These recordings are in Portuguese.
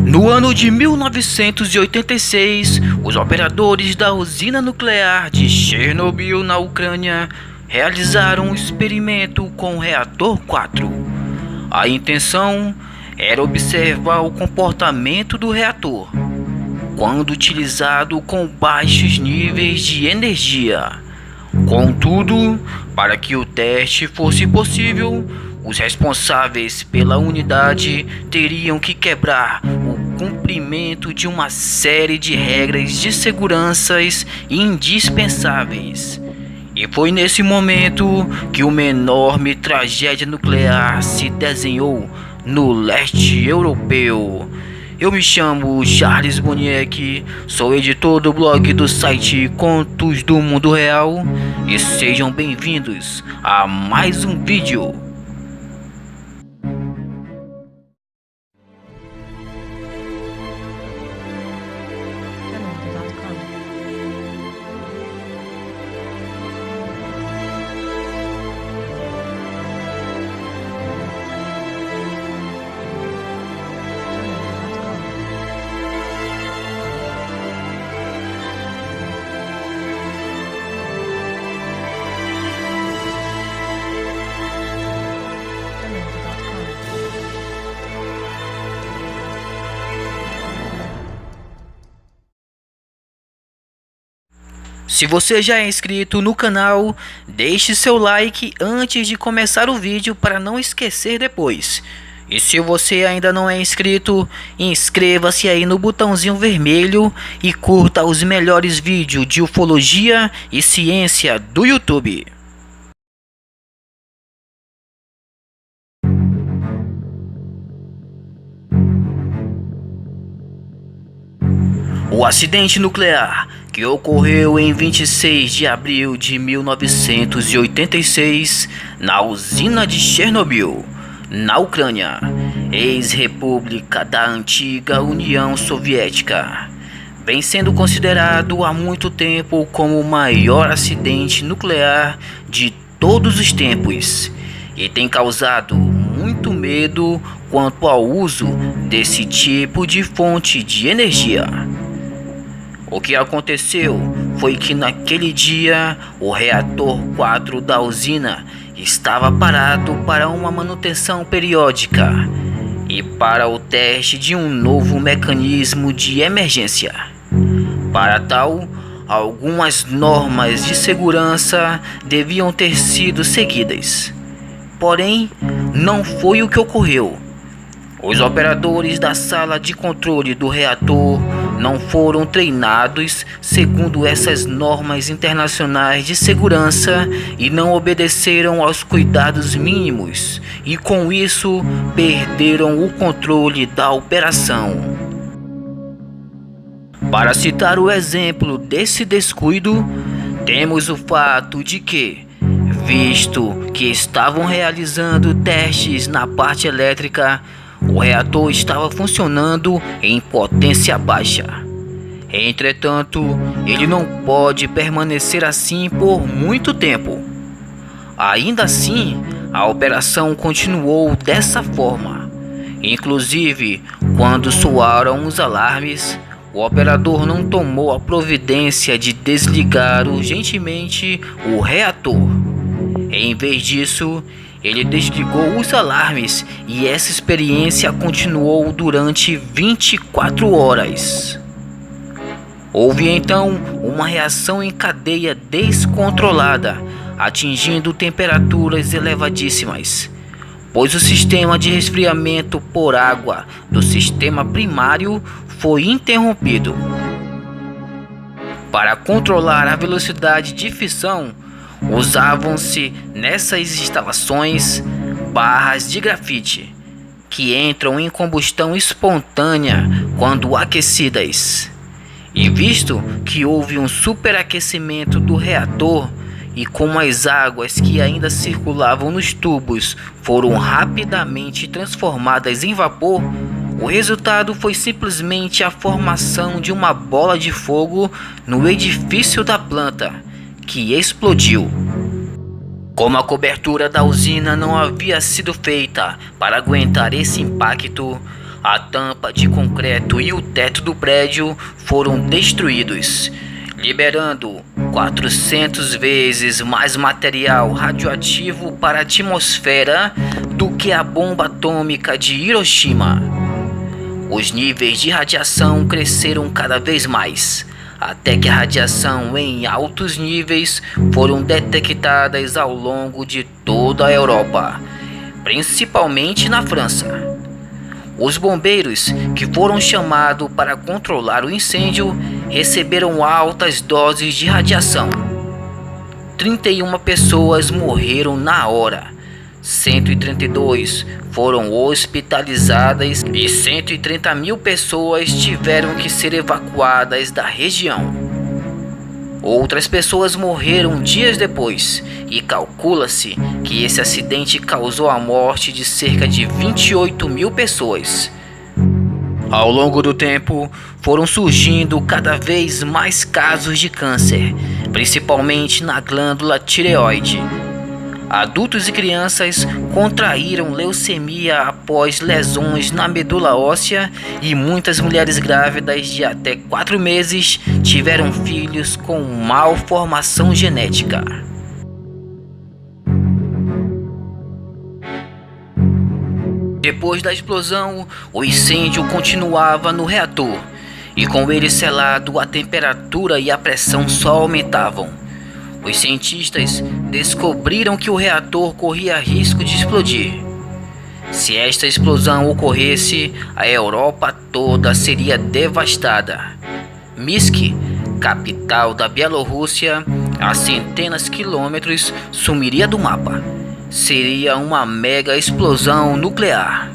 No ano de 1986, os operadores da usina nuclear de Chernobyl, na Ucrânia, realizaram um experimento com o reator 4. A intenção era observar o comportamento do reator quando utilizado com baixos níveis de energia. Contudo, para que o teste fosse possível, os responsáveis pela unidade teriam que quebrar o cumprimento de uma série de regras de segurança indispensáveis. E foi nesse momento que uma enorme tragédia nuclear se desenhou no leste europeu. Eu me chamo Charles Boniek, sou editor do blog do site Contos do Mundo Real e sejam bem-vindos a mais um vídeo. Se você já é inscrito no canal, deixe seu like antes de começar o vídeo para não esquecer depois. E se você ainda não é inscrito, inscreva-se aí no botãozinho vermelho e curta os melhores vídeos de ufologia e ciência do YouTube. O acidente nuclear, que ocorreu em 26 de abril de 1986 na usina de Chernobyl, na Ucrânia, ex-república da antiga União Soviética, vem sendo considerado há muito tempo como o maior acidente nuclear de todos os tempos e tem causado muito medo quanto ao uso desse tipo de fonte de energia. O que aconteceu foi que naquele dia o reator 4 da usina estava parado para uma manutenção periódica e para o teste de um novo mecanismo de emergência. Para tal, algumas normas de segurança deviam ter sido seguidas. Porém, não foi o que ocorreu. Os operadores da sala de controle do reator não foram treinados segundo essas normas internacionais de segurança e não obedeceram aos cuidados mínimos e com isso perderam o controle da operação. Para citar o exemplo desse descuido, temos o fato de que, visto que estavam realizando testes na parte elétrica, o reator estava funcionando em potência baixa. Entretanto, ele não pode permanecer assim por muito tempo. Ainda assim, a operação continuou dessa forma. Inclusive, quando soaram os alarmes, o operador não tomou a providência de desligar urgentemente o reator. Em vez disso, ele desligou os alarmes e essa experiência continuou durante 24 horas. Houve então uma reação em cadeia descontrolada, atingindo temperaturas elevadíssimas, pois o sistema de resfriamento por água do sistema primário foi interrompido. Para controlar a velocidade de fissão, usavam-se nessas instalações barras de grafite que entram em combustão espontânea quando aquecidas. E visto que houve um superaquecimento do reator e como as águas que ainda circulavam nos tubos foram rapidamente transformadas em vapor, o resultado foi simplesmente a formação de uma bola de fogo no edifício da planta, que explodiu. Como a cobertura da usina não havia sido feita para aguentar esse impacto, A tampa de concreto e o teto do prédio foram destruídos, liberando 400 vezes mais material radioativo para a atmosfera do que a bomba atômica de Hiroshima. Os níveis de radiação cresceram cada vez mais, até que a radiação em altos níveis foram detectadas ao longo de toda a Europa, principalmente na França. Os bombeiros, que foram chamados para controlar o incêndio, receberam altas doses de radiação. 31 pessoas morreram na hora, 132 foram hospitalizadas e 130 mil pessoas tiveram que ser evacuadas da região. Outras pessoas morreram dias depois e calcula-se que esse acidente causou a morte de cerca de 28 mil pessoas. Ao longo do tempo, foram surgindo cada vez mais casos de câncer, principalmente na glândula tireoide. Adultos e crianças contraíram leucemia após lesões na medula óssea e muitas mulheres grávidas de até 4 meses tiveram filhos com malformação genética. Depois da explosão, o incêndio continuava no reator e com ele selado, a temperatura e a pressão só aumentavam. Os cientistas descobriram que o reator corria risco de explodir. Se esta explosão ocorresse, a Europa toda seria devastada. Minsk, capital da Bielorrússia, a centenas de quilômetros, sumiria do mapa. Seria uma mega explosão nuclear.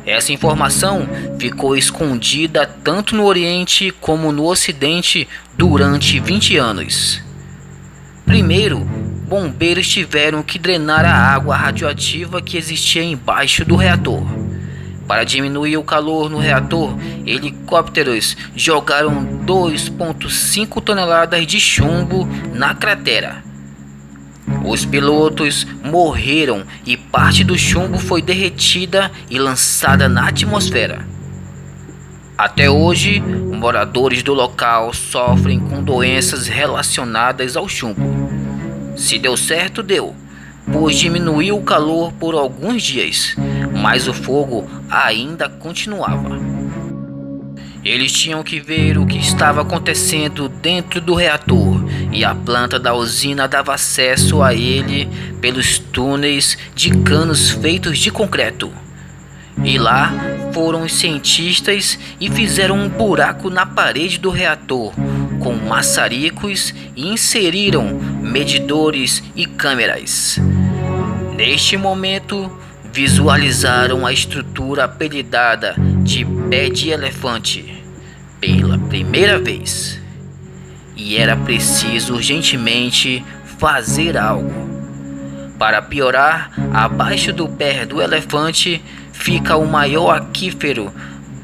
Essa informação ficou escondida tanto no Oriente como no Ocidente durante 20 anos. Primeiro, bombeiros tiveram que drenar a água radioativa que existia embaixo do reator. Para diminuir o calor no reator, helicópteros jogaram 2,5 toneladas de chumbo na cratera. Os pilotos morreram e parte do chumbo foi derretida e lançada na atmosfera. Até hoje, moradores do local sofrem com doenças relacionadas ao chumbo. Se deu certo, deu, pois diminuiu o calor por alguns dias, mas o fogo ainda continuava. Eles tinham que ver o que estava acontecendo dentro do reator e a planta da usina dava acesso a ele pelos túneis de canos feitos de concreto. E lá foram os cientistas e fizeram um buraco na parede do reator com maçaricos e inseriram medidores e câmeras. Neste momento, visualizaram a estrutura apelidada de pé de elefante pela primeira vez. E era preciso urgentemente fazer algo. Para piorar, abaixo do pé do elefante fica o maior aquífero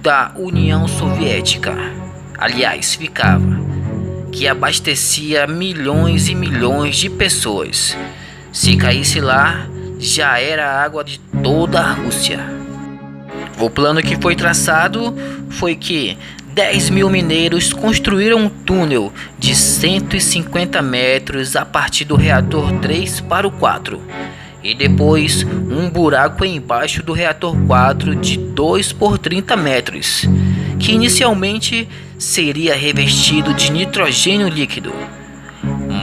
da União Soviética. Aliás, ficava, que abastecia milhões e milhões de pessoas. Se caísse lá, já era a água de toda a Rússia. O plano que foi traçado foi que 10 mil mineiros construíram um túnel de 150 metros a partir do reator 3 para o 4 e depois um buraco embaixo do reator 4 de 2 por 30 metros, que inicialmente seria revestido de nitrogênio líquido,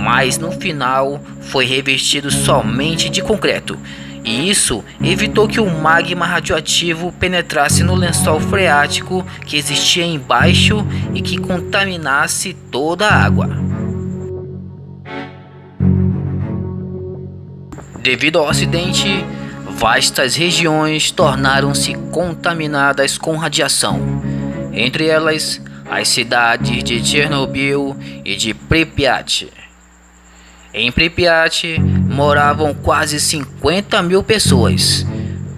mas no final foi revestido somente de concreto. E isso evitou que o magma radioativo penetrasse no lençol freático que existia embaixo e que contaminasse toda a água. Devido ao acidente, vastas regiões tornaram-se contaminadas com radiação, entre elas as cidades de Chernobyl e de Pripyat. Em Pripyat moravam quase 50 mil pessoas.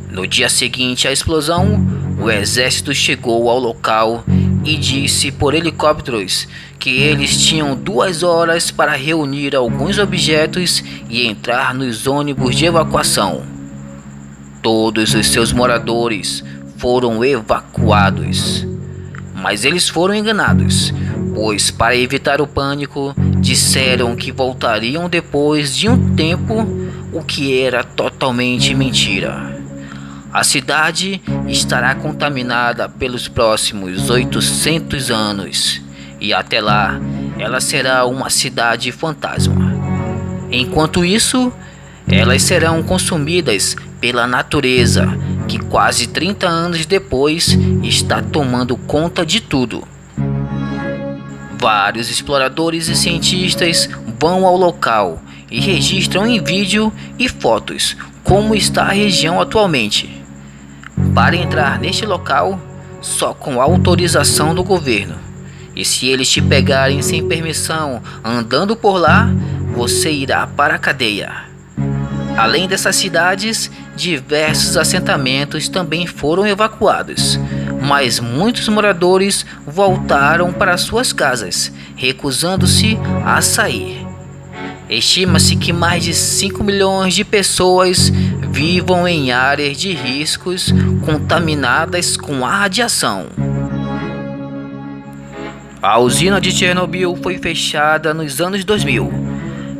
No dia seguinte à explosão, o exército chegou ao local e disse por helicópteros que eles tinham 2 horas para reunir alguns objetos e entrar nos ônibus de evacuação. Todos os seus moradores foram evacuados. Mas eles foram enganados, pois para evitar o pânico, disseram que voltariam depois de um tempo, o que era totalmente mentira. A cidade estará contaminada pelos próximos 800 anos, e até lá ela será uma cidade fantasma. Enquanto isso, elas serão consumidas pela natureza, que quase 30 anos depois está tomando conta de tudo. Vários exploradores e cientistas vão ao local e registram em vídeo e fotos como está a região atualmente. Para entrar neste local, só com autorização do governo. E se eles te pegarem sem permissão andando por lá, você irá para a cadeia. Além dessas cidades, diversos assentamentos também foram evacuados, mas muitos moradores voltaram para suas casas, recusando-se a sair. Estima-se que mais de 5 milhões de pessoas vivam em áreas de riscos contaminadas com a radiação. A usina de Chernobyl foi fechada nos anos 2000,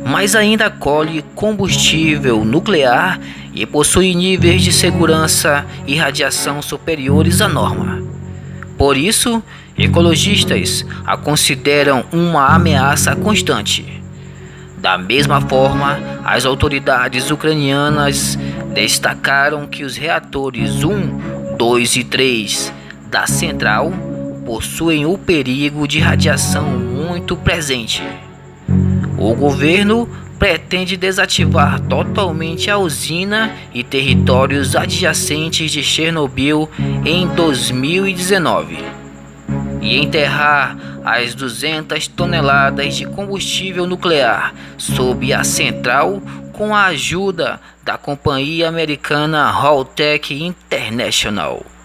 mas ainda colhe combustível nuclear e possui níveis de segurança e radiação superiores à norma. Por isso, ecologistas a consideram uma ameaça constante. Da mesma forma, as autoridades ucranianas destacaram que os reatores 1, 2 e 3 da central possuem o perigo de radiação muito presente. O governo pretende desativar totalmente a usina e territórios adjacentes de Chernobyl em 2019 e enterrar as 200 toneladas de combustível nuclear sob a central com a ajuda da companhia americana Holtec International.